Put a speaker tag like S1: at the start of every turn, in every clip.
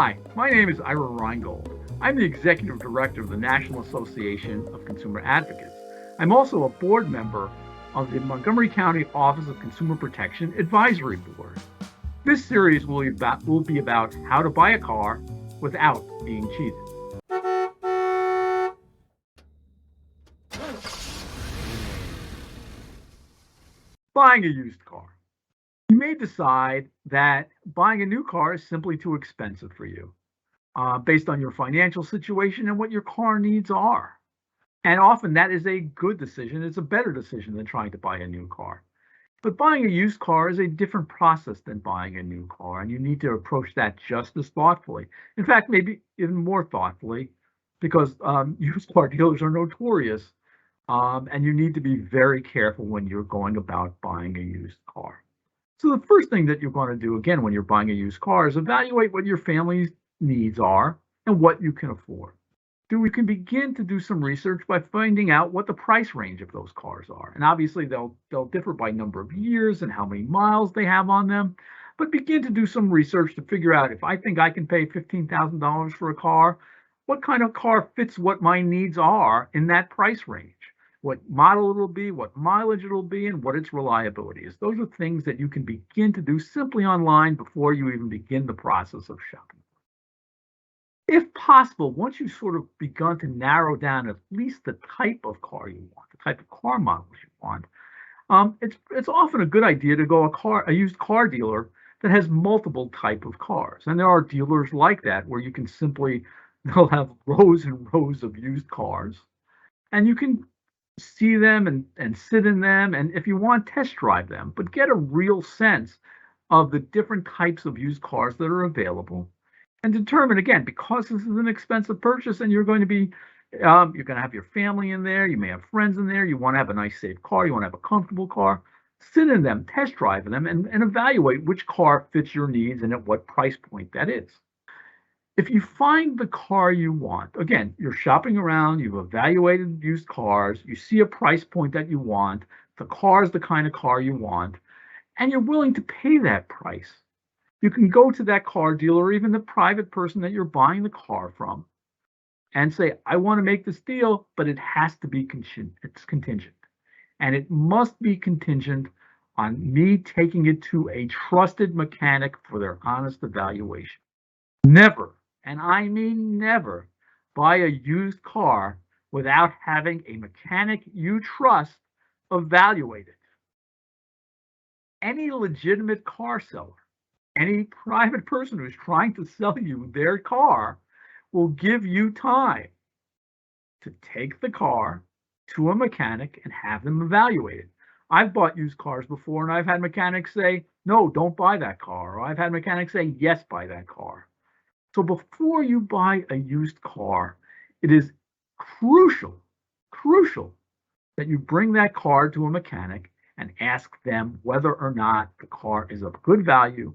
S1: Hi, my name is Ira Reingold. I'm the Executive Director of the National Association of Consumer Advocates. I'm also a board member of the Montgomery County Office of Consumer Protection Advisory Board. This series will be about how to buy a car without being cheated. Buying a used car. You may decide that buying a new car is simply too expensive for you, based on your financial situation and what your car needs are. And often that is a good decision. It's a better decision than trying to buy a new car. But buying a used car is a different process than buying a new car, and you need to approach that just as thoughtfully. In fact, maybe even more thoughtfully, because used car dealers are notorious, and you need to be very careful when you're going about buying a used car. So the first thing that you're going to do, again, when you're buying a used car is evaluate what your family's needs are and what you can afford. We can begin to do some research by finding out what the price range of those cars are. And obviously they'll differ by number of years and how many miles they have on them. But begin to do some research to figure out if I think I can pay $15,000 for a car, what kind of car fits what my needs are in that price range, what model it'll be, what mileage it'll be, and what its reliability is. Those are things that you can begin to do simply online before you even begin the process of shopping. If possible, once you've sort of begun to narrow down at least the type of car you want, the type of car models you want, it's often a good idea to go a used car dealer that has multiple type of cars. And there are dealers like that where you can simply they'll have rows and rows of used cars, and you can see them and sit in them, and if you want, test drive them, but get a real sense of the different types of used cars that are available and determine, again, because this is an expensive purchase and you're going to have your family in there, you may have friends in there, you want to have a nice safe car, you want to have a comfortable car, sit in them, test drive them, and evaluate which car fits your needs and at what price point that is. If you find the car you want, again, you're shopping around, you've evaluated used cars, you see a price point that you want, the car is the kind of car you want, and you're willing to pay that price. You can go to that car dealer or even the private person that you're buying the car from and say, I want to make this deal, but it has to be contingent. And it must be contingent on me taking it to a trusted mechanic for their honest evaluation. Never, and I mean never, buy a used car without having a mechanic you trust evaluate it. Any legitimate car seller, any private person who's trying to sell you their car will give you time to take the car to a mechanic and have them evaluate it. I've bought used cars before and I've had mechanics say, no, don't buy that car. Or I've had mechanics say, yes, buy that car. So before you buy a used car, it is crucial that you bring that car to a mechanic and ask them whether or not the car is of good value.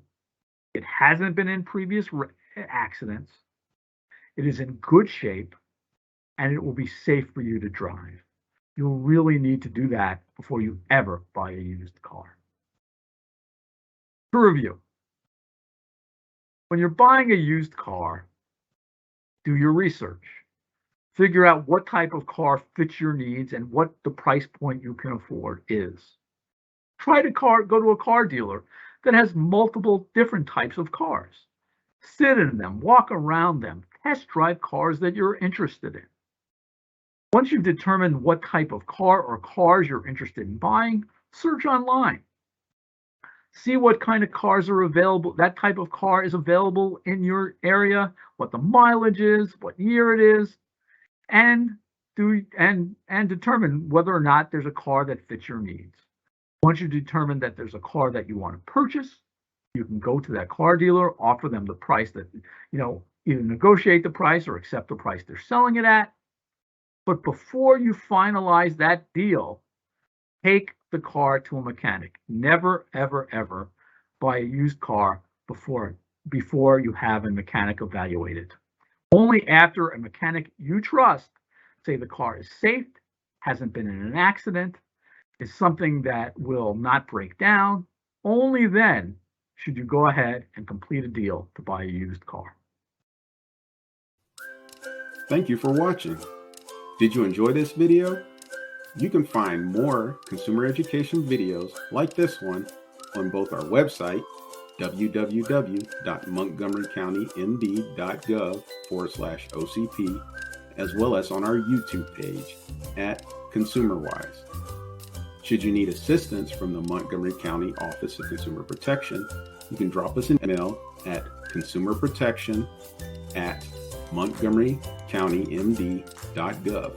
S1: It hasn't been in previous accidents. It is in good shape, and it will be safe for you to drive. You'll really need to do that before you ever buy a used car. To review, when you're buying a used car, do your research. Figure out what type of car fits your needs and what the price point you can afford is. Go to a car dealer that has multiple different types of cars. Sit in them, walk around them, test drive cars that you're interested in. Once you've determined what type of car or cars you're interested in buying, search online. See what kind of cars are available, that type of car is available in your area, what the mileage is, what year it is, and determine whether or not there's a car that fits your needs. Once you determine that there's a car that you want to purchase, you can go to that car dealer, offer them the price that, either negotiate the price or accept the price they're selling it at. But before you finalize that deal, take the car to a mechanic. Never, ever, ever buy a used car before you have a mechanic evaluate it. Only after a mechanic you trust say the car is safe, hasn't been in an accident, is something that will not break down, only then should you go ahead and complete a deal to buy a used car.
S2: Thank you for watching. Did you enjoy this video? You can find more consumer education videos like this one on both our website, www.montgomerycountymd.gov/OCP, as well as on our YouTube page at ConsumerWise. Should you need assistance from the Montgomery County Office of Consumer Protection, you can drop us an email at consumerprotection@montgomerycountymd.gov,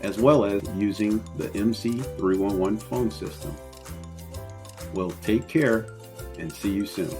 S2: as well as using the MC311 phone system. Well, take care and see you soon.